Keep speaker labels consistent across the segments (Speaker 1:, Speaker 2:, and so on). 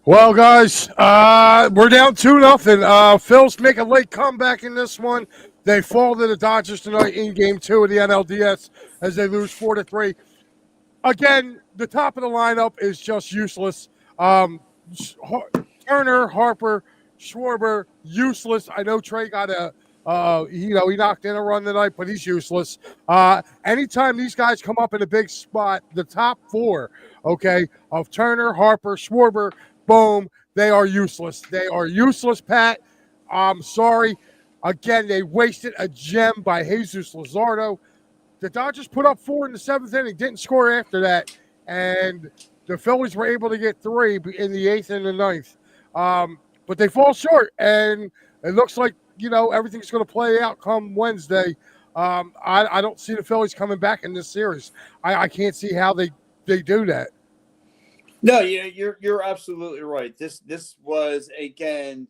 Speaker 1: Well, guys, we're down 2-0. Phil's make a late comeback in this one. They fall to the Dodgers tonight in Game 2 of the NLDS as they lose 4-3. Again, the top of the lineup is just useless. Um, Turner, Harper, Schwarber, useless. I know Trey got he knocked in a run tonight, but he's useless. Anytime these guys come up in a big spot, the top four, okay, of Turner, Harper, Schwarber, boom, they are useless. They are useless, Pat. I'm sorry. Again, they wasted a gem by Jesus Luzardo. The Dodgers put up 4 in the seventh inning, didn't score after that, and the Phillies were able to get 3 in the eighth and the ninth. But they fall short, and it looks like everything's going to play out come Wednesday. I don't see the Phillies coming back in this series. I can't see how they do that.
Speaker 2: No, yeah, you're absolutely right. This was again,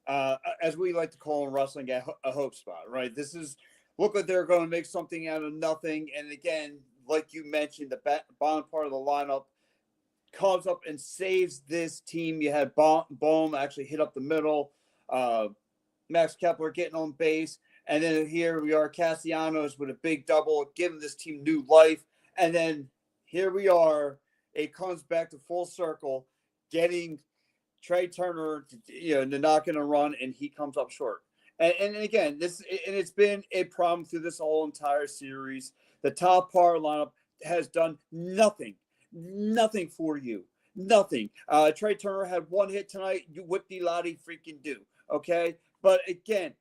Speaker 2: as we like to call in wrestling, a hope spot, right? This is look like they're going to make something out of nothing, and again, like you mentioned, the bottom part of the lineup comes up and saves this team. You had Bohm actually hit up the middle, Max Kepler getting on base, and then here we are, Castellanos with a big double, giving this team new life, and then here we are. It comes back to full circle, getting Trey Turner to knock in a run, and he comes up short. And again, it's been a problem through this whole entire series. The top power lineup has done nothing for you. Nothing. Trey Turner had 1 hit tonight. You whip-de-lottie freaking do. Okay? But again,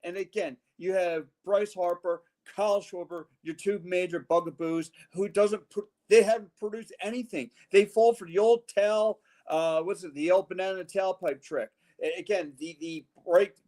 Speaker 2: you have Bryce Harper, Kyle Schwarber, your two major bugaboos who they haven't produced anything. They fall for the old the old banana tailpipe trick. Again, the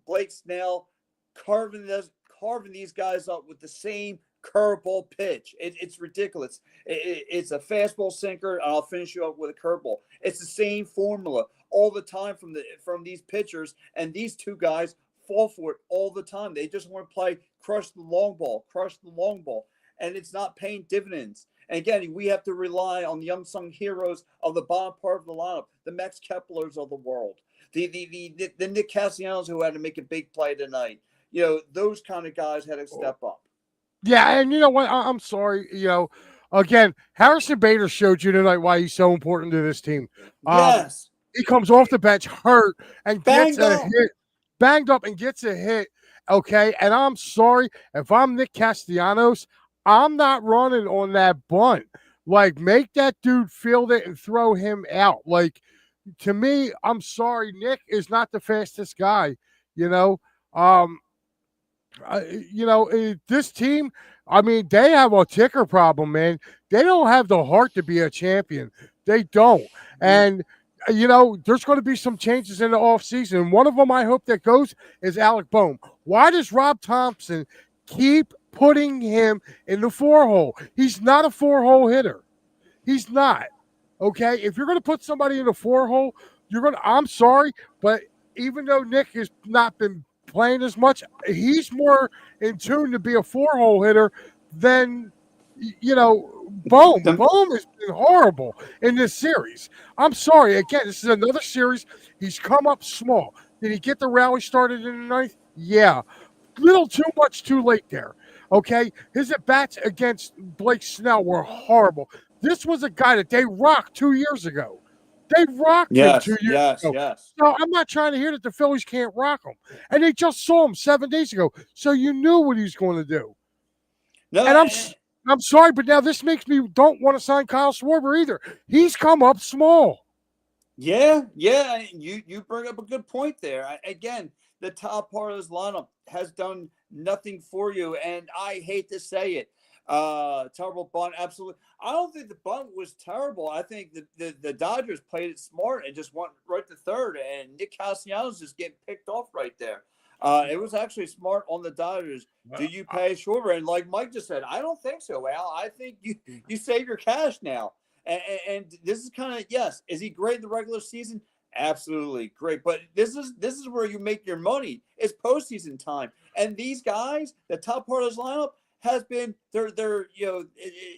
Speaker 2: Blake Snell carving these guys up with the same curveball pitch. It's ridiculous. It's a fastball sinker, and I'll finish you up with a curveball. It's the same formula all the time from these pitchers, and these two guys fall for it all the time. They just want to play crush the long ball, and it's not paying dividends. And again, we have to rely on the unsung heroes of the bottom part of the lineup, the Max Keplers of the world, the Nick Castellanos who had to make a big play tonight. Those kind of guys had to step up.
Speaker 1: Yeah, and you know what? I'm sorry. Again, Harrison Bader showed you tonight why he's so important to this team.
Speaker 2: Yes.
Speaker 1: He comes off the bench hurt and gets a hit, banged up and gets a hit. Okay, and I'm sorry if I'm Nick Castellanos, I'm not running on that bunt. Like, make that dude field it and throw him out. Like, to me, I'm sorry, Nick is not the fastest guy. You know, um, this team. I mean, they have a ticker problem, man. They don't have the heart to be a champion. They don't, and there's going to be some changes in the offseason. One of them I hope that goes is Alec Bohm. Why does Rob Thompson keep putting him in the 4-hole? He's not a 4-hole hitter. He's not. Okay? If you're going to put somebody in the 4-hole, I'm sorry, but even though Nick has not been playing as much, he's more in tune to be a 4-hole hitter than Bohm. Bohm has been horrible in this series. I'm sorry. Again, this is another series. He's come up small. Did he get the rally started in the ninth? Yeah. Little too much too late there. Okay? His at-bats against Blake Snell were horrible. This was a guy that they rocked 2 years ago. They rocked him 2 years ago.
Speaker 2: Yes.
Speaker 1: So I'm not trying to hear that the Phillies can't rock him. And they just saw him 7 days ago. So you knew what he was going to do. No, and I'm sorry, but now this makes me don't want to sign Kyle Schwarber either. He's come up small.
Speaker 2: Yeah. You bring up a good point there. Again, the top part of this lineup has done nothing for you, and I hate to say it. Terrible bunt, absolutely. I don't think the bunt was terrible. I think the Dodgers played it smart and just went right to third, and Nick Castellanos just getting picked off right there. It was actually smart on the Dodgers. Do you pay Schwarber? And like Mike just said, I don't think so, Al. I think you save your cash now. And this is kind of, yes, is he great in the regular season? Absolutely great. But this is where you make your money. It's postseason time. And these guys, the top part of this lineup, has been they're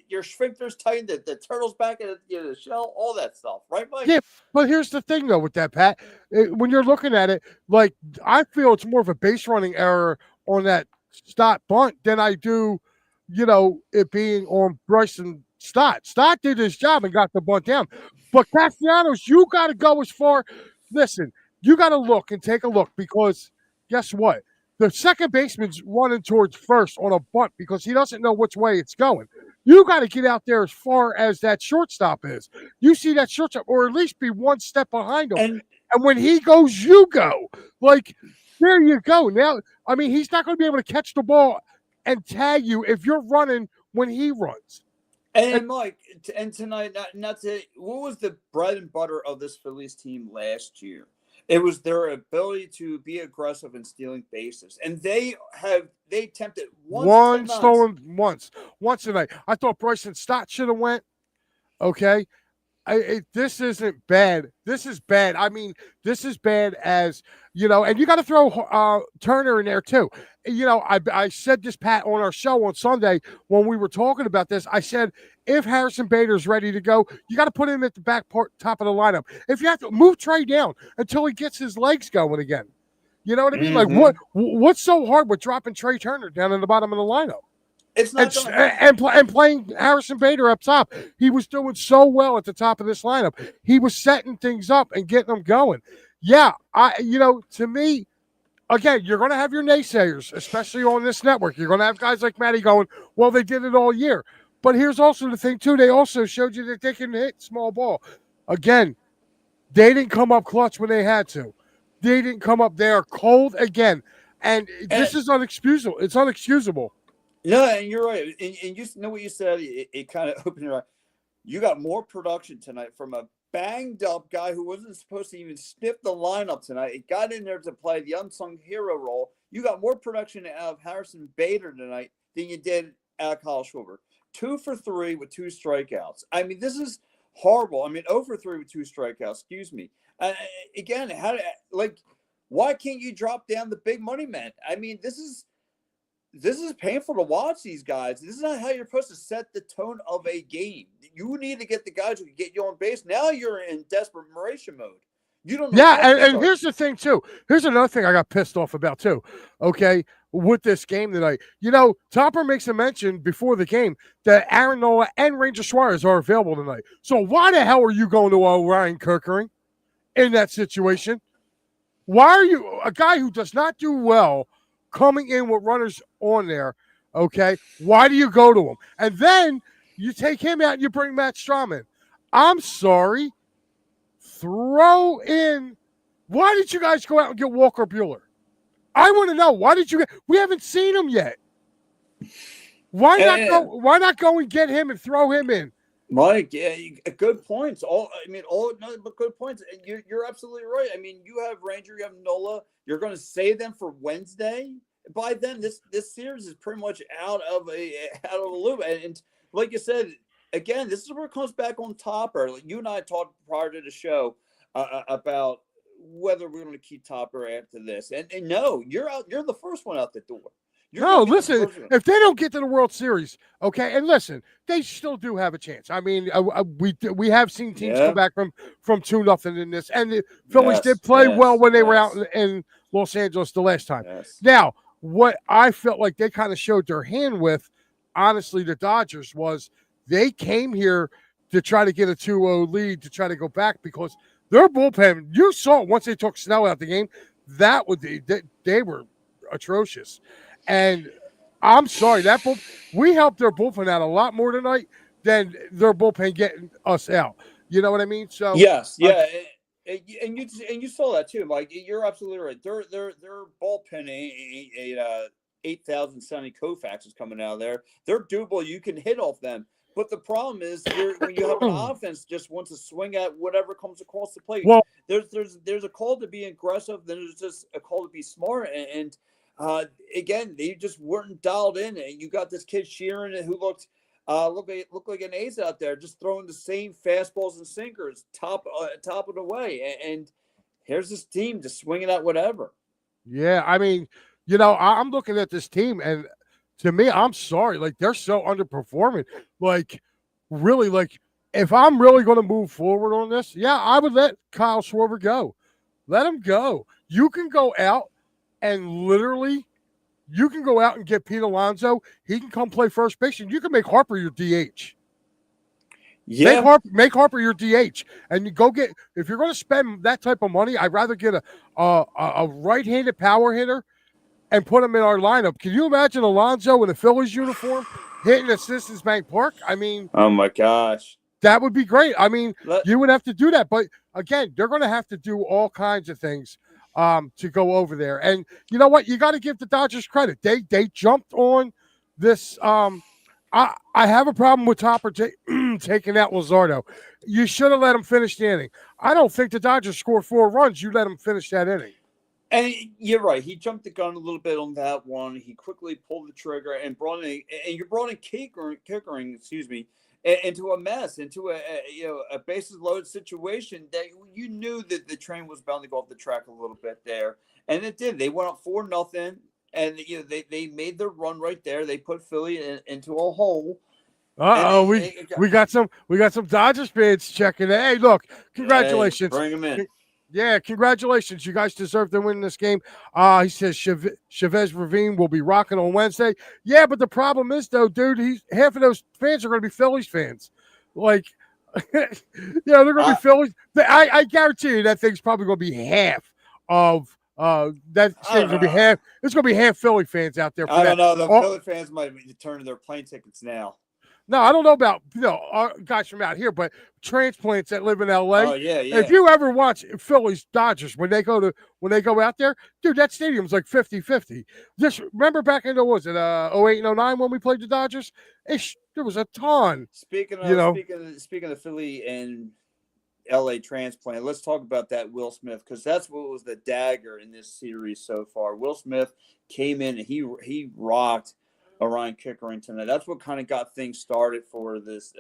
Speaker 2: your sphincter's tightened, the turtle's back in the shell, all that stuff, right, Mike?
Speaker 1: Yeah, but here's the thing though with that, Pat. When you're looking at it, like I feel it's more of a base running error on that Stott bunt than I do, it being on Bryson Stott. Stott did his job and got the bunt down. But Castellanos, you got to go as far. Listen, you got to look and take a look because guess what? The second baseman's running towards first on a bunt because he doesn't know which way it's going. You got to get out there as far as that shortstop is. You see that shortstop, or at least be one step behind him. And when he goes, you go. Like, there you go. Now, I mean, he's not going to be able to catch the ball and tag you if you're running when he runs.
Speaker 2: And Mike, and tonight, what was the bread and butter of this Phillies team last year? It was their ability to be aggressive in stealing bases, and they attempted
Speaker 1: one stolen once tonight. I thought Bryson Stott should have went. Okay, this isn't bad. This is bad. I mean, this is bad as, and you got to throw Turner in there too. I said this, Pat, on our show on Sunday when we were talking about this. I said, if Harrison Bader's ready to go, you got to put him at the top of the lineup. If you have to move Trey down until he gets his legs going again. You know what I mean?
Speaker 2: Mm-hmm.
Speaker 1: Like, what's so hard with dropping Trey Turner down in the bottom of the lineup?
Speaker 2: It's not
Speaker 1: and playing Harrison Bader up top. He was doing so well at the top of this lineup. He was setting things up and getting them going. Yeah, to me, again, you're going to have your naysayers, especially on this network. You're going to have guys like Matty going, well, they did it all year. But here's also the thing, too. They also showed you that they can hit small ball. Again, they didn't come up clutch when they had to. They didn't come up there cold again. And this is unexcusable. It's unexcusable.
Speaker 2: No, and you're right. And you know what you said? It kind of opened your eye. You got more production tonight from a banged up guy who wasn't supposed to even sniff the lineup tonight. It got in there to play the unsung hero role. You got more production out of Harrison Bader tonight than you did out of Kyle Schwarber. 2 for 3 with 2 strikeouts. I mean, this is horrible. I mean, 0 for 3 with 2 strikeouts. Excuse me. Again, why can't you drop down the big money man? I mean, this is painful to watch these guys. This is not how you're supposed to set the tone of a game. You need to get the guys who can get you on base. Now you're in desperation mode. You don't know.
Speaker 1: Yeah, and here's the thing, too. Here's another thing I got pissed off about, too, okay, with this game tonight. Topper makes a mention before the game that Aaron Nola and Ranger Suarez are available tonight. So why the hell are you going to Ryan Kirkering in that situation? Why are you, a guy who does not do well, coming in with runners on there, okay? Why do you go to him? And then you take him out and you bring Matt Strom in. I'm sorry. Throw in. Why did you guys go out and get Walker Buehler? I want to know. Why did you? We haven't seen him yet. Why not go and get him and throw him in?
Speaker 2: Mike, yeah, good points. Nothing but good points. You're absolutely right. I mean, you have Ranger, you have Nola. You're going to save them for Wednesday. By then, this series is pretty much out of a loop. And like you said, again, this is where it comes back on Topper. You and I talked prior to the show about whether we're going to keep Topper after this. And no, you're out. You're the first one out the door.
Speaker 1: No, listen, if they don't get to the World Series, okay, and listen, they still do have a chance. I mean, we have seen teams come back from 2-0 in this, and the Phillies did play well when they were out in Los Angeles the last time.
Speaker 2: Yes.
Speaker 1: Now, what I felt like they kind of showed their hand with, honestly, the Dodgers, was they came here to try to get a 2-0 lead to try to go back because their bullpen, you saw once they took Snell out the game, they were atrocious. And I'm sorry, we helped their bullpen out a lot more tonight than their bullpen getting us out. You know what I mean? So
Speaker 2: yes, yeah, and you saw that too, Mike. You're absolutely right. Their bullpen, 8,070 Koufax is coming out of there. They're doable. You can hit off them. But the problem is when you have an offense just wants to swing at whatever comes across the plate.
Speaker 1: Well,
Speaker 2: there's a call to be aggressive. Then there's just a call to be smart. And again, they just weren't dialed in. And you got this kid Sheeran who looked like an ace out there, just throwing the same fastballs and sinkers top of the way. And here's this team just swinging at whatever.
Speaker 1: Yeah, I mean, I'm looking at this team and to me, I'm sorry. Like, they're so underperforming. Like, really, like, if I'm really going to move forward on this, yeah, I would let Kyle Schwarber go. Let him go. You can go out and literally, you can go out and get Pete Alonso. He can come play first base, and you can make Harper your DH.
Speaker 2: Yeah.
Speaker 1: Make Harper your DH, and you go get. If you're going to spend that type of money, I'd rather get a right-handed power hitter and put him in our lineup. Can you imagine Alonso in a Phillies uniform hitting at Citizens Bank Park? I mean,
Speaker 2: Oh my gosh,
Speaker 1: that would be great. I mean,
Speaker 2: Let,
Speaker 1: you would have to do that, but again, they're going to have to do all kinds of things to go over there. And you know what? You got to give the Dodgers credit. They jumped on this. I have a problem with Topper taking out Luzardo. You should have let him finish the inning. I don't think the Dodgers scored 4 runs. You let him finish that inning.
Speaker 2: And you're right. He jumped the gun a little bit on that one. He quickly pulled the trigger and you brought in Kickering, excuse me, into a mess, into a bases loaded situation that you knew that the train was bound to go off the track a little bit there, and it did. They went up 4-0, and they made their run right there. They put Philly into a hole.
Speaker 1: We got some Dodgers fans checking in. Hey, look, congratulations.
Speaker 2: Hey, bring them in.
Speaker 1: Yeah, congratulations. You guys deserve to win this game. He says Chavez Ravine will be rocking on Wednesday. Yeah, but the problem is, though, dude, half of those fans are going to be Phillies fans. Like, they're going to be Phillies. I guarantee you that thing's probably going to be half of that stadium's going to be half. It's going to be half Philly fans out there.
Speaker 2: I don't know. The Philly fans might be turning their plane tickets now.
Speaker 1: No, I don't know about guys from out here, but transplants that live in LA.
Speaker 2: Oh yeah.
Speaker 1: If you ever watch Phillies Dodgers when they go out there, dude, that stadium's like 50-50. Just remember back in 08 and 09 when we played the Dodgers, there was a ton.
Speaker 2: Speaking of Philly and LA transplant, let's talk about that Will Smith, because that's what was the dagger in this series so far. Will Smith came in and he rocked Orion Kickering tonight. That's what kind of got things started for this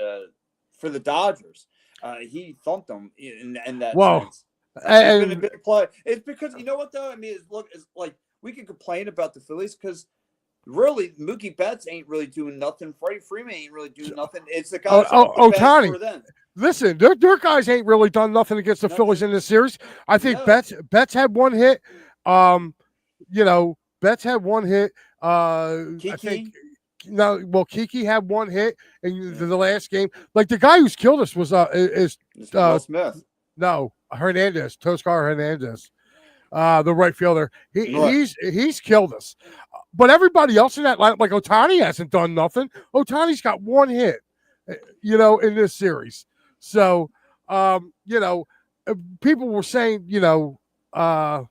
Speaker 2: for the Dodgers. He thumped them in that sense. It's been a big play. It's because you know what though? I mean, it's like we can complain about the Phillies because really Mookie Betts ain't really doing nothing. Freddie Freeman ain't really doing nothing. It's the guys.
Speaker 1: Ohtani. Listen, their guys ain't really done nothing against the Phillies in this series. I think Betts had one hit. Betts had one hit.
Speaker 2: Kiki?
Speaker 1: I think Kiki had one hit in the last game. Like the guy who's killed us was
Speaker 2: Will Smith.
Speaker 1: No, Hernandez, Toscar Hernandez, the right fielder. He's killed us. But everybody else in that lineup, like Ohtani, hasn't done nothing. Ohtani's got one hit, in this series. So, people were saying, Las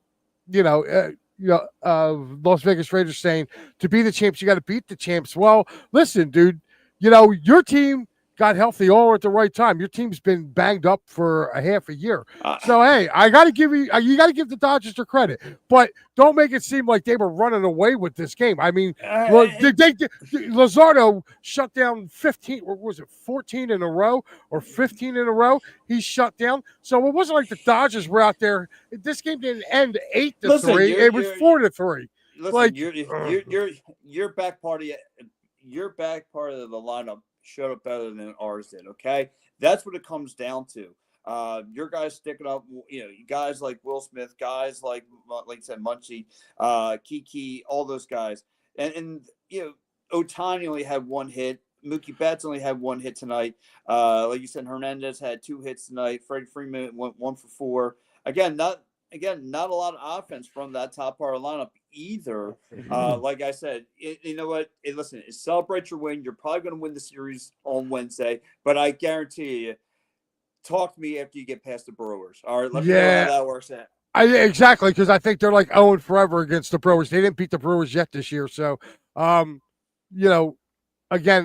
Speaker 1: Vegas Raiders saying to be the champs, you got to beat the champs. Well, listen, dude, your team got healthy all at the right time. Your team's been banged up for a half a year. So, hey, I got to give you got to give the Dodgers their credit, but don't make it seem like they were running away with this game. I mean, Luzardo shut down 15, or was it 14 in a row or 15 in a row? He shut down. So it wasn't like the Dodgers were out there. This game didn't end 8-3. It was 4-3.
Speaker 2: Listen, your back part of the lineup showed up better than ours did. Okay, that's what it comes down to. Your guys sticking up. Guys like Will Smith, guys like I said, Munchie, Kiki, all those guys, and Ohtani only had one hit. Mookie Betts only had one hit tonight. Like you said, Hernandez had 2 hits tonight. Freddie Freeman went 1 for 4. Again, not a lot of offense from that top part of the lineup either. Like I said, you know what? Listen, celebrate your win. You're probably going to win the series on Wednesday, but I guarantee you, talk to me after you get past the Brewers. All right, let me know how that works out.
Speaker 1: Exactly, because I think they're like 0 forever against the Brewers. They didn't beat the Brewers yet this year. So, again,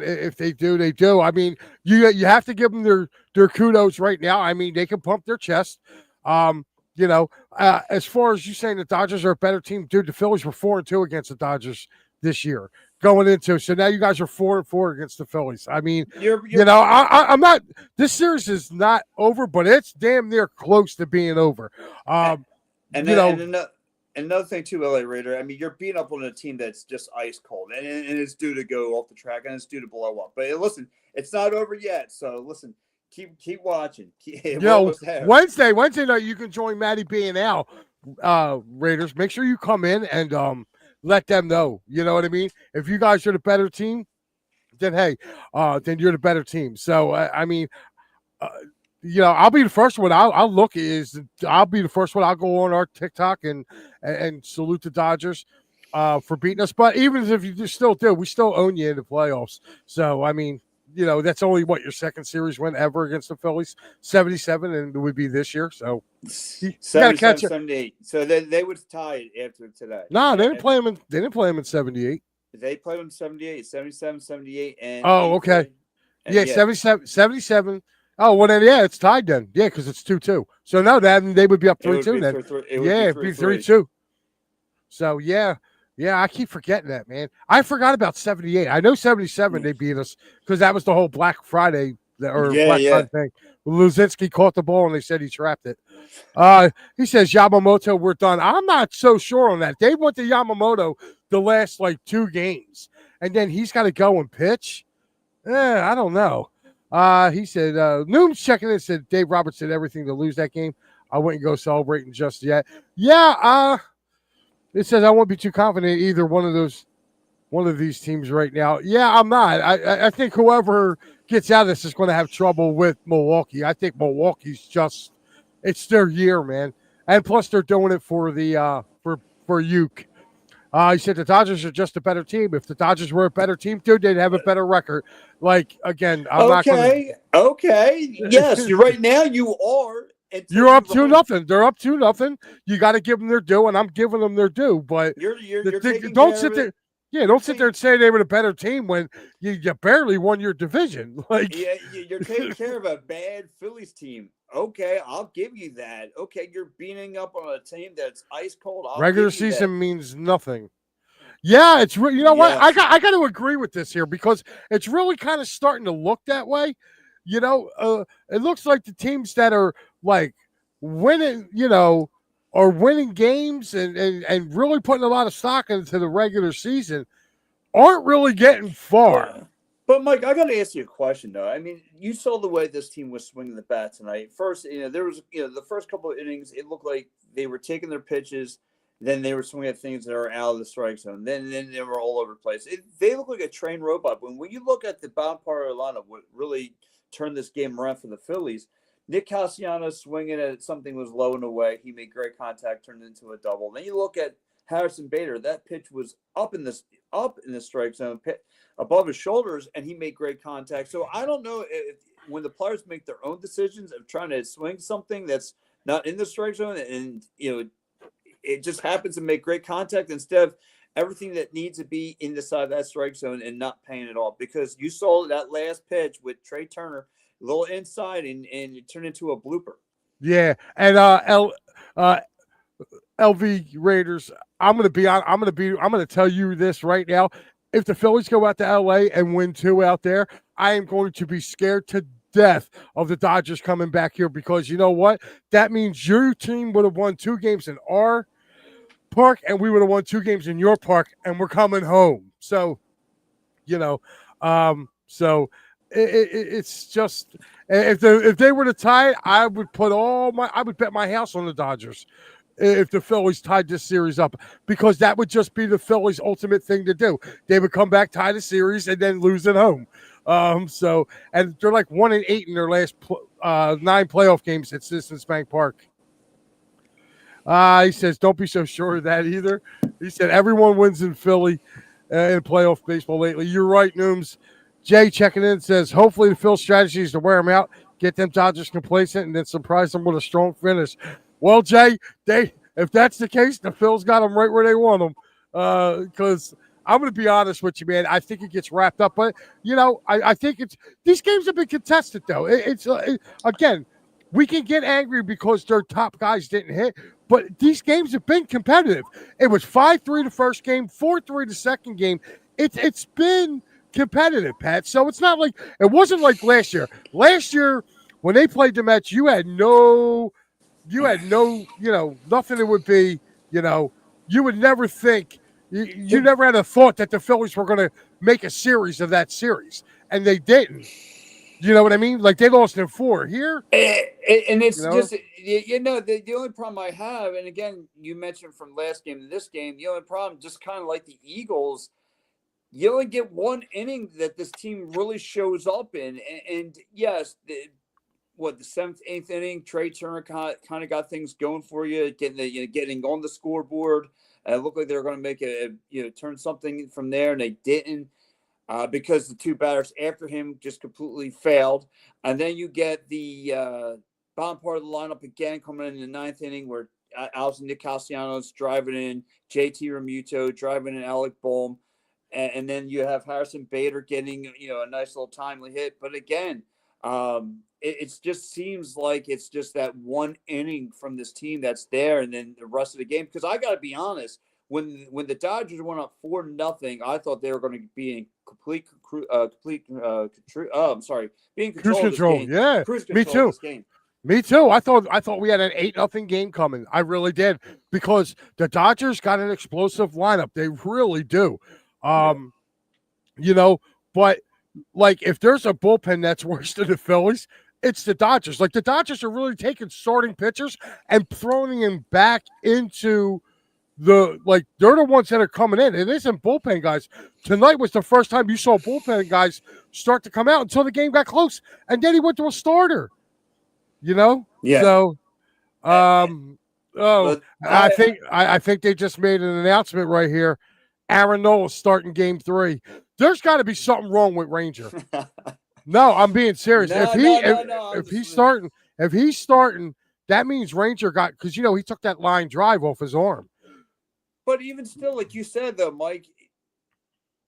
Speaker 1: if they do, they do. I mean, you have to give them their kudos right now. I mean, they can pump their chest. As far as you saying the Dodgers are a better team, dude, the Phillies were 4-2 against the Dodgers this year going into. So now you guys are 4-4 against the Phillies. I mean, I'm not. This series is not over, but it's damn near close to being over.
Speaker 2: another thing too, LA Raider. I mean, you're beating up on a team that's just ice cold, and it's due to go off the track, and it's due to blow up. But listen, it's not over yet. So listen, keep watching. We're
Speaker 1: Yo,
Speaker 2: almost there.
Speaker 1: Wednesday night, you can join Matty B and Al, Raiders. Make sure you come in and let them know. You know what I mean? If you guys are the better team, then hey, then you're the better team. So I mean, uh, I'll be the first one. I'll look I'll be the first one. I'll go on our TikTok and salute the Dodgers for beating us. But even if you still do, we still own you in the playoffs. So I mean, that's only your second series win ever against the Phillies, 77, and it would be this year. So you gotta catch it.
Speaker 2: 78. So they would tie it after today.
Speaker 1: No, they didn't play him in. They didn't play him in 78.
Speaker 2: They played him 78, 77, 78, and
Speaker 1: okay. Yeah, 77. Oh, well, then, it's tied then. Yeah, because it's 2-2. So, no, then they would be up 3-2 then. It'd be 3-2. So, yeah, I keep forgetting that, man. I forgot about 78. I know 77 they beat us because that was the whole Black Friday Friday thing. Luzinski caught the ball and they said he trapped it. He says, Yamamoto, we're done. I'm not so sure on that. They went to Yamamoto the last, 2 games, and then he's got to go and pitch. I don't know. He said, Noom's checking in, said Dave Roberts did everything to lose that game. I wouldn't go celebrating just yet. Yeah, it says I won't be too confident in either one of these teams right now. Yeah, I'm not. I think whoever gets out of this is going to have trouble with Milwaukee. I think Milwaukee's it's their year, man. And plus they're doing it for the for Uke. He said the Dodgers are just a better team. If the Dodgers were a better team, too, they'd have a better record. Again, I'm not going to...
Speaker 2: Okay. Yes, right now you are.
Speaker 1: You're up 2-0. They're up 2-0. You got to give them their due, and I'm giving them their due. But
Speaker 2: you're
Speaker 1: don't sit there. Yeah, don't sit there and say they were a better team when you barely won your division.
Speaker 2: You're taking care of a bad Phillies team. Okay, I'll give you that. Okay, you're beating up on a team that's ice cold.
Speaker 1: Regular season means nothing. Yeah, it's what I got to agree with this here because it's really kind of starting to look that way. It looks like the teams that are winning, are winning games and really putting a lot of stock into the regular season aren't really getting far.
Speaker 2: Yeah. But Mike, I got to ask you a question though. I mean, you saw the way this team was swinging the bat tonight. First, there was, the first couple of innings, it looked like they were taking their pitches, then they were swinging at things that are out of the strike zone. Then they were all over the place. They look like a trained robot. When you look at the bottom part of the lineup, what really turned this game around for the Phillies, Nick Castellanos swinging at something was low and away. He made great contact, turned into a double. Then you look at Harrison Bader. That pitch was up in the strike zone, above his shoulders, and he made great contact. So I don't know if when the players make their own decisions of trying to swing something that's not in the strike zone, and it just happens to make great contact instead of everything that needs to be in the side of that strike zone and not paying it off. Because you saw that last pitch with Trey Turner, a little inside, and it turned into a blooper.
Speaker 1: Yeah, and LV Raiders, I'm going to tell you this right now. If the Phillies go out to LA and win 2 out there, I am going to be scared to death of the Dodgers coming back here because you know what? That means your team would have won 2 games in our park and we would have won 2 games in your park and we're coming home. So, it's just if they were to tie, I would bet my house on the Dodgers if the Phillies tied this series up because that would just be the Phillies' ultimate thing to do. They would come back, tie the series, and then lose at home. And they're 1-8 in their last 9 playoff games at Citizens Bank Park. He says, don't be so sure of that either. He said, everyone wins in Philly in playoff baseball lately. You're right, Nooms. Jay checking in says, hopefully the Phil's strategy is to wear them out, get them Dodgers complacent, and then surprise them with a strong finish. Well, Jay, if that's the case, the Phil's got them right where they want them. Because I'm going to be honest with you, man. I think it gets wrapped up. But, I think these games have been contested, though. Again, we can get angry because their top guys didn't hit. But these games have been competitive. It was 5-3 the first game, 4-3 the second game. It's been competitive, Pat. So it's not like – it wasn't like last year. Last year, when they played the Mets, you had no, nothing that would be, you would never think you never had a thought that the Phillies were going to make a series of that series, and they didn't. You know what I mean? Like they lost in 4 here.
Speaker 2: And
Speaker 1: You
Speaker 2: it's
Speaker 1: know,
Speaker 2: just the only problem I have, and again, you mentioned from last game to this game, the only problem, just kind of like the Eagles, you only get one inning that this team really shows up in, and yes, the 7th, 8th inning, Trey Turner kind of got things going for you, getting on the scoreboard. It looked like they were going to make turn something from there, and they didn't. Because the 2 batters after him just completely failed. And then you get the bottom part of the lineup again coming in the 9th inning where Nick Castellanos driving in, JT Remuto driving in Alec Bohm. And then you have Harrison Bader getting, a nice little timely hit. But again, it just seems like it's just that one inning from this team that's there, and then the rest of the game. Because I got to be honest, when the Dodgers went up 4-0, I thought they were going to be in being in
Speaker 1: cruise
Speaker 2: control of this
Speaker 1: control.
Speaker 2: game.
Speaker 1: Yeah,
Speaker 2: Cruise
Speaker 1: me
Speaker 2: control of
Speaker 1: too.
Speaker 2: this game.
Speaker 1: Me too. I thought we had an 8-0 game coming. I really did because the Dodgers got an explosive lineup. They really do. But like if there's a bullpen that's worse than the Phillies, it's the Dodgers. Like the Dodgers are really taking starting pitchers and throwing them back into they're the ones that are coming in. It isn't bullpen guys. Tonight was the first time you saw bullpen guys start to come out until the game got close, and then he went to a starter.
Speaker 2: Yeah.
Speaker 1: So, I
Speaker 2: I
Speaker 1: think they just made an announcement right here. Aaron Nola starting Game 3. There's got to be something wrong with Ranger. No, I'm being serious. If he's starting, that means Ranger got because he took that line drive off his arm.
Speaker 2: But even still, like you said though, Mike.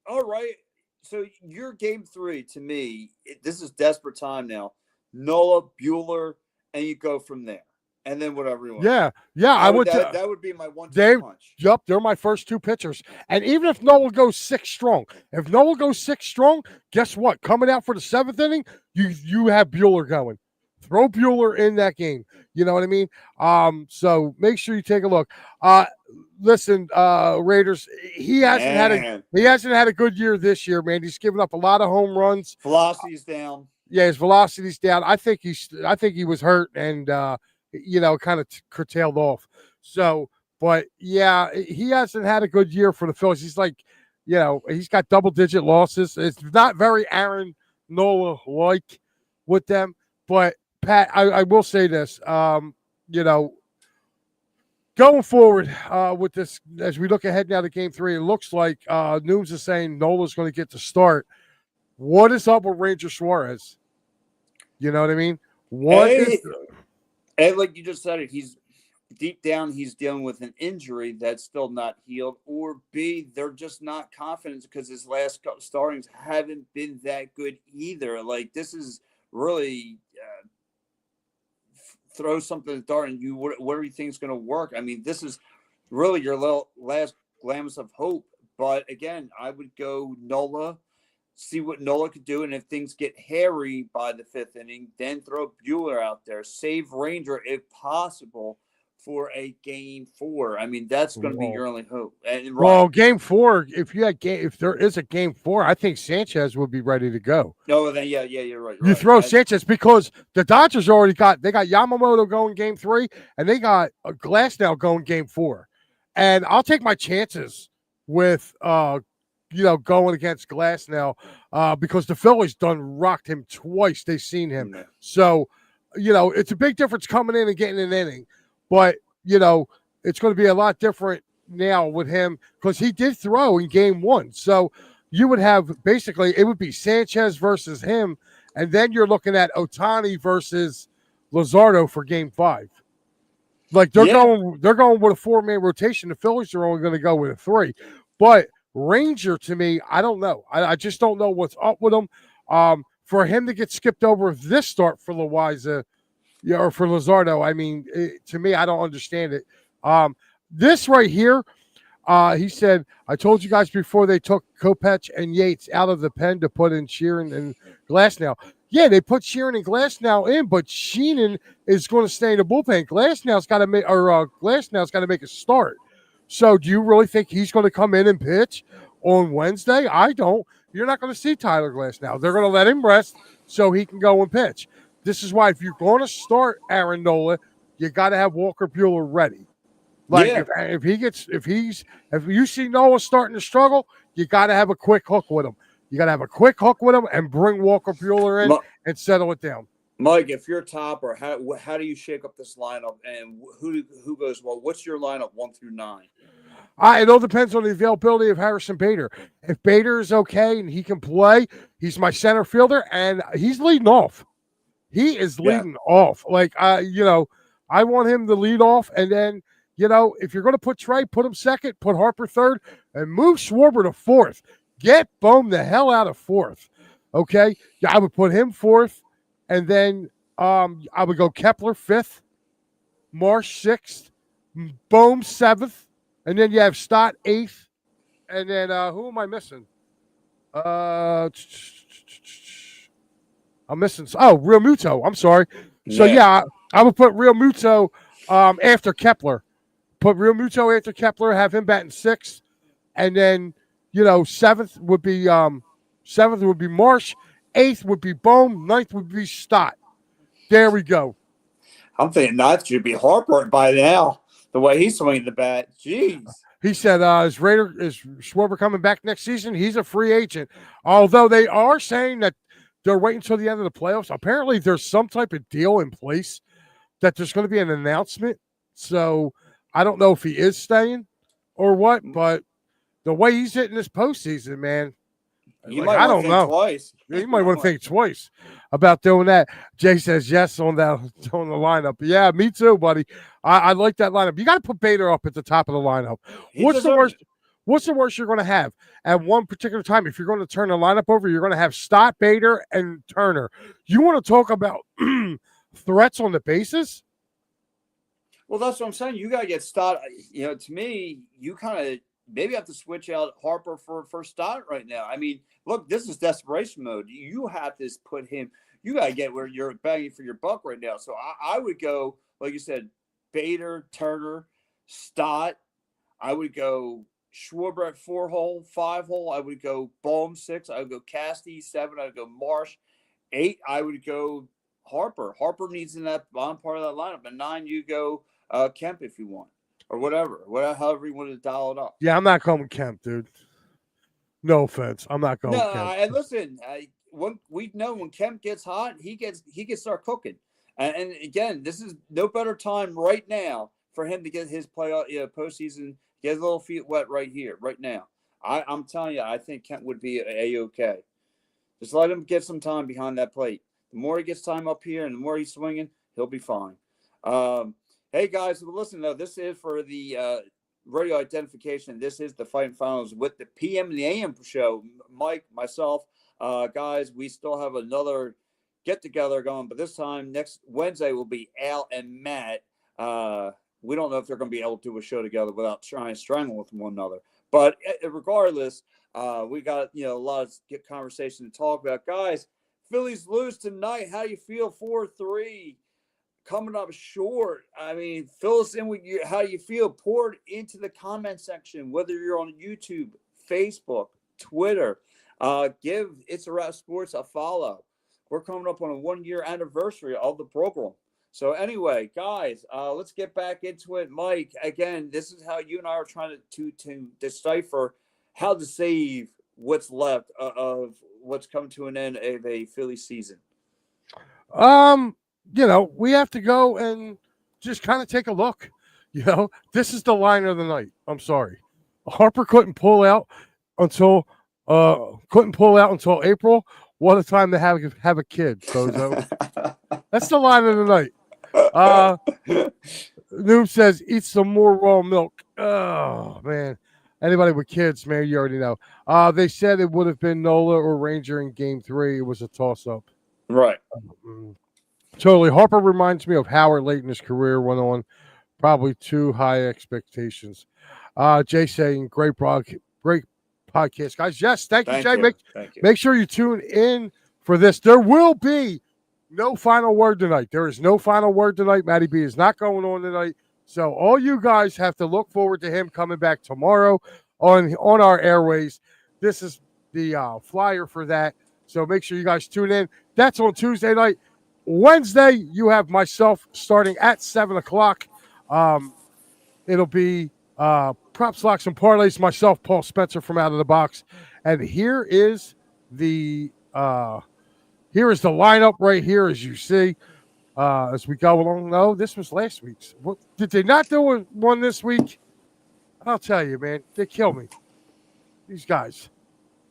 Speaker 2: All right, so your Game 3 to me, this is desperate time now. Nola, Buehler, and you go from there, and then whatever you want.
Speaker 1: Yeah.
Speaker 2: That would be my 1-2 punch.
Speaker 1: Yep, they're my first 2 pitchers. And even if Nola goes 6 strong, guess what? Coming out for the 7th inning, you have Buehler going. Throw Buehler in that game. You know what I mean? So make sure you take a look. Listen, Raiders, he hasn't had a good year this year, man. He's given up a lot of home runs.
Speaker 2: Velocity's down.
Speaker 1: Yeah, his velocity's down. I think he was hurt and kind of curtailed off. So, but yeah, he hasn't had a good year for the Phillies. He's like, he's got double-digit losses. It's not very Aaron Nola-like with them. But Pat, I will say this, going forward with this, as we look ahead now to Game 3, it looks like Nooms is saying Nola's going to get the start. What is up with Ranger Suarez? You know what I mean?
Speaker 2: And like you just said it, he's deep down, he's dealing with an injury that's still not healed, or B, they're just not confident because his last couple startings haven't been that good either. Like this is really throw something at the dart and what do you think is going to work? I mean, this is really your last glimpse of hope. But again, I would go Nola, see what Nola could do, and if things get hairy by the 5th inning, then throw Buehler out there. Save Ranger if possible for a Game 4. I mean, that's going to be your only hope. And
Speaker 1: well, Game 4, if there is a Game 4, I think Sanchez would be ready to go.
Speaker 2: No, then yeah, you're right.
Speaker 1: You throw Sanchez because the Dodgers got Yamamoto going Game 3, and they got Glasnow going Game 4, and I'll take my chances with going against Glasnow because the Phillies done rocked him twice. They've seen him.
Speaker 2: Yeah.
Speaker 1: So, it's a big difference coming in and getting an inning. But, it's going to be a lot different now with him because he did throw in Game 1. So you would have basically it would be Sanchez versus him, and then you're looking at Ohtani versus Luzardo for Game 5. Like they're going with a 4-man rotation. The Phillies are only going to go with a 3. But Ranger, to me, I don't know. I just don't know what's up with him. For him to get skipped over this start for Loaiza, or for Luzardo, I mean, to me, I don't understand it. This right here, he said, I told you guys before they took Kopech and Yates out of the pen to put in Sheeran and Glasnow. Yeah, they put Sheeran and Glasnow in, but Sheeran is going to stay in the bullpen. Glasnow's got to make a start. So do you really think he's going to come in and pitch on Wednesday? I don't. You're not going to see Tyler Glass now. They're going to let him rest so he can go and pitch. This is why if you're going to start Aaron Nola, you got to have Walker Buehler ready. Like
Speaker 2: Yeah.
Speaker 1: if you see Noah starting to struggle, you got to have a quick hook with him. You got to have a quick hook with him and bring Walker Buehler in and settle it down.
Speaker 2: Mike, if you're Topper, how do you shake up this lineup and who goes well? What's your lineup 1 through 9?
Speaker 1: It all depends on the availability of Harrison Bader. If Bader is okay and he can play, he's my center fielder and he's leading off. He is leading off. Like I want him to lead off, and then if you're going to put Trey, put him second, put Harper third, and move Schwarber to fourth. Get Bohm the hell out of fourth. Okay, I would put him fourth, and then I would go Kepler fifth, Marsh sixth, Bohm seventh, and then you have Stott eighth, and then who am I missing? I'm missing. Oh, Real Muto. I'm sorry. So I would put Real Muto after Kepler. Put Real Muto after Kepler. Have him batting sixth, and then seventh would be Marsh. Eighth would be Bohm. Ninth would be Stott. There we go.
Speaker 2: I'm thinking ninth should be Harper by now. The way he's swinging the bat, jeez.
Speaker 1: He said, is Schwarber coming back next season? He's a free agent. Although they are saying that they're waiting until the end of the playoffs. Apparently, there's some type of deal in place that there's going to be an announcement. So I don't know if he is staying or what, but the way he's hitting this postseason, man,
Speaker 2: I don't know. Twice.
Speaker 1: You might want to think twice about doing that. Jay says yes on the lineup. Yeah, me too, buddy. I like that lineup. You got to put Bader up at the top of the lineup. What's the worst you're going to have at one particular time? If you're going to turn the lineup over, you're going to have Stott, Bader, and Turner. You want to talk about threats on the bases?
Speaker 2: Well, that's what I'm saying. You got to get Stott. To me, you kind of maybe have to switch out Harper for Stott right now. I mean, look, this is desperation mode. You have to put him. You got to get where you're banging for your buck right now. So I would go, like you said, Bader, Turner, Stott. I would go Schwarber at 4-hole, 5-hole. I would go Bohm 6. I would go Castee 7. I would go Marsh 8. I would go Harper. Harper needs in that bottom part of that lineup. At 9, you go Kemp if you want, or whatever, however you want to dial it up.
Speaker 1: Yeah, I'm not going Kemp, dude. No offense, I'm not going.
Speaker 2: No, and listen, we know when Kemp gets hot, he can start cooking. And again, this is no better time right now for him to get his playoff postseason. Get his little feet wet right here, right now. I'm telling you, I think Kemp would be A-okay. Just let him get some time behind that plate. The more he gets time up here and the more he's swinging, he'll be fine. Hey, guys, listen, though, this is for the radio identification. This is the Fighting Finals with the PM and the AM show. Mike, myself, guys, we still have another get-together going, but this time, next Wednesday, will be Al and Matt. We don't know if they're going to be able to do a show together without trying to strangle with one another. But regardless, we got a lot of good conversation to talk about. Guys, Phillies lose tonight. How do you feel? 4-3. Coming up short. I mean, fill us in with how you feel. Pour it into the comment section, whether you're on YouTube, Facebook, Twitter. Give It's a Wrap Sports a follow. We're coming up on a 1-year anniversary of the program. So anyway, guys, let's get back into it. Mike, again, this is how you and I are trying to decipher how to save what's left of what's come to an end of a Philly season.
Speaker 1: We have to go and just kind of take a look. This is the line of the night. I'm sorry. Harper couldn't pull out until April. What a time to have a kid, bozo. That's the line of the night. Noob says, eat some more raw milk. Oh, man. Anybody with kids, man, you already know. They said it would have been Nola or Ranger in Game 3. It was a toss-up.
Speaker 2: Right.
Speaker 1: Totally. Harper reminds me of Howard late in his career, went on probably too high expectations. Jay saying, great podcast, guys. Yes, thank you, Jay. Make sure you tune in for this. There will be no final word tonight. There is no final word tonight. Matty B is not going on tonight. So all you guys have to look forward to him coming back tomorrow on our airways. This is the flyer for that. So make sure you guys tune in. That's on Tuesday night. Wednesday, you have myself starting at 7 o'clock. It'll be props, locks, and parlays. Myself, Paul Spencer from Out of the Box, and here is the lineup right here, as you see. As we go along, no, this was last week's. What, did they not do one this week? I'll tell you, man, they kill me. These guys.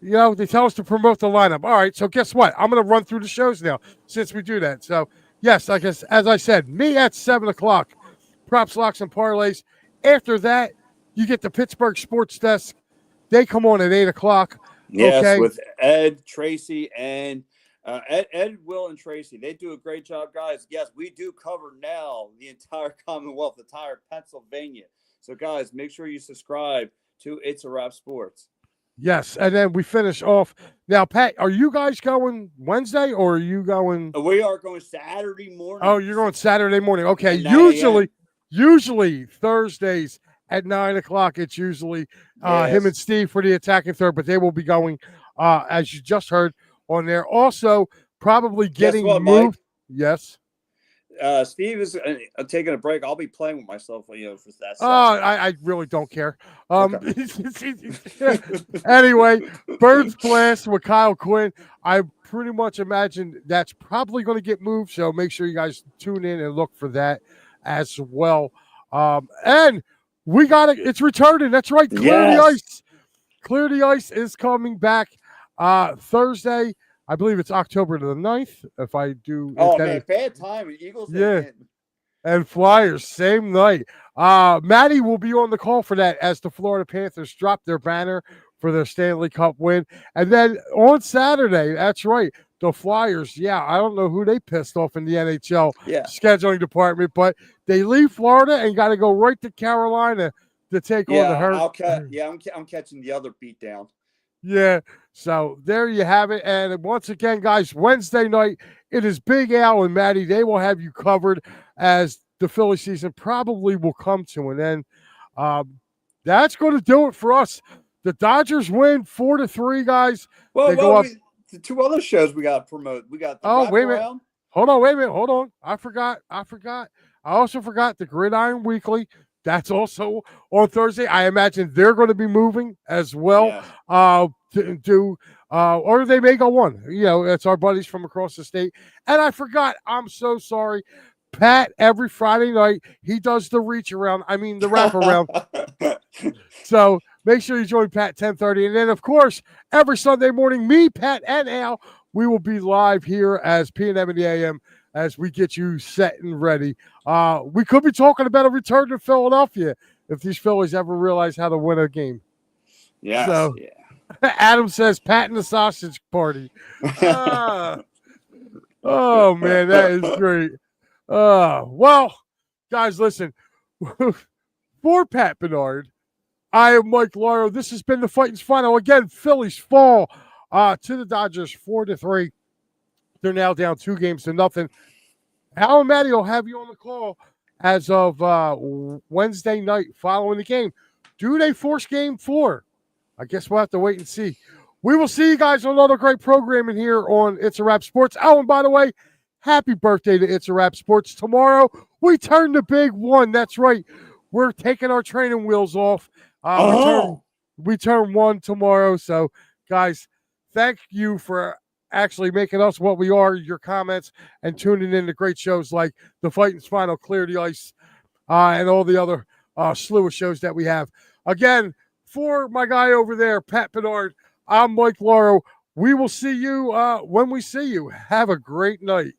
Speaker 1: They tell us to promote the lineup. All right, so guess what? I'm going to run through the shows now since we do that. So, yes, I guess, as I said, me at 7 o'clock, props, locks, and parlays. After that, you get the Pittsburgh Sports Desk. They come on at 8 o'clock.
Speaker 2: Yes,
Speaker 1: okay?
Speaker 2: with Ed, Tracy, and Ed, Will, and Tracy. They do a great job, guys. Yes, we do cover now the entire Commonwealth, the entire Pennsylvania. So, guys, make sure you subscribe to It's a Wrap Sports.
Speaker 1: Yes, and then we finish off. Now, Pat, are you guys going Wednesday or are you going?
Speaker 2: We are going Saturday morning.
Speaker 1: Oh, you're going Saturday morning. Okay,
Speaker 2: At 9
Speaker 1: usually Thursdays at 9 o'clock. It's usually him and Steve for the attacking third, but they will be going, as you just heard, on there. Also, probably getting
Speaker 2: Guess what,
Speaker 1: moved.
Speaker 2: Mike?
Speaker 1: Yes.
Speaker 2: Steve is taking a break. I'll be playing with myself, for that.
Speaker 1: I really don't care.
Speaker 2: Okay.
Speaker 1: Anyway, Birds Blast with Kyle Quinn. I pretty much imagine that's probably going to get moved, so make sure you guys tune in and look for that as well. And we got it. It's returning. That's right. Clear the Ice. Clear the Ice is coming back Thursday. I believe it's October the 9th, if I do.
Speaker 2: Oh, man, bad time. Eagles.
Speaker 1: Yeah. And Flyers, same night. Maddie will be on the call for that as the Florida Panthers drop their banner for their Stanley Cup win. And then on Saturday, that's right, the Flyers, I don't know who they pissed off in the NHL scheduling department, but they leave Florida and got to go right to Carolina to take on the Hurricanes.
Speaker 2: I'm catching the other beatdown.
Speaker 1: Yeah, so there you have it. And once again, guys, Wednesday night, it is Big Al and Maddie. They will have you covered as the Philly season probably will come to an end. That's going to do it for us. The Dodgers win 4-3, guys.
Speaker 2: The two other shows we got to promote. We got the
Speaker 1: wait a minute. Hold on. I forgot. I also forgot the Gridiron Weekly. That's also on Thursday. I imagine they're going to be moving as well or they may go on. It's our buddies from across the state. And I forgot. I'm so sorry. Pat, every Friday night, he does the the wraparound. So make sure you join Pat 10:30. And then, of course, every Sunday morning, me, Pat, and Al, we will be live here as P&M in the AM as we get you set and ready. We could be talking about a return to Philadelphia if these Phillies ever realize how to win a game.
Speaker 2: Yes.
Speaker 1: So, Adam says, Pat and the sausage party. Oh, man, that is great. Well, guys, listen. For Pat Bernard, I am Mike Lauro. This has been the Fighting's Final. Again, Phillies fall to the Dodgers 4-3. They're now down 2-0. Al and Maddie will have you on the call as of Wednesday night following the game. Do they force game 4? I guess we'll have to wait and see. We will see you guys on another great programming here on It's a Wrap Sports. Oh, and by the way, happy birthday to It's a Wrap Sports. Tomorrow, we turn the big one. That's right. We're taking our training wheels off. We turn 1 tomorrow. So, guys, thank you for actually making us what we are, your comments, and tuning in to great shows like The Fighting's Final, Clear the Ice, and all the other slew of shows that we have. Again, for my guy over there, Pat Bernard, I'm Mike Lauro. We will see you when we see you. Have a great night.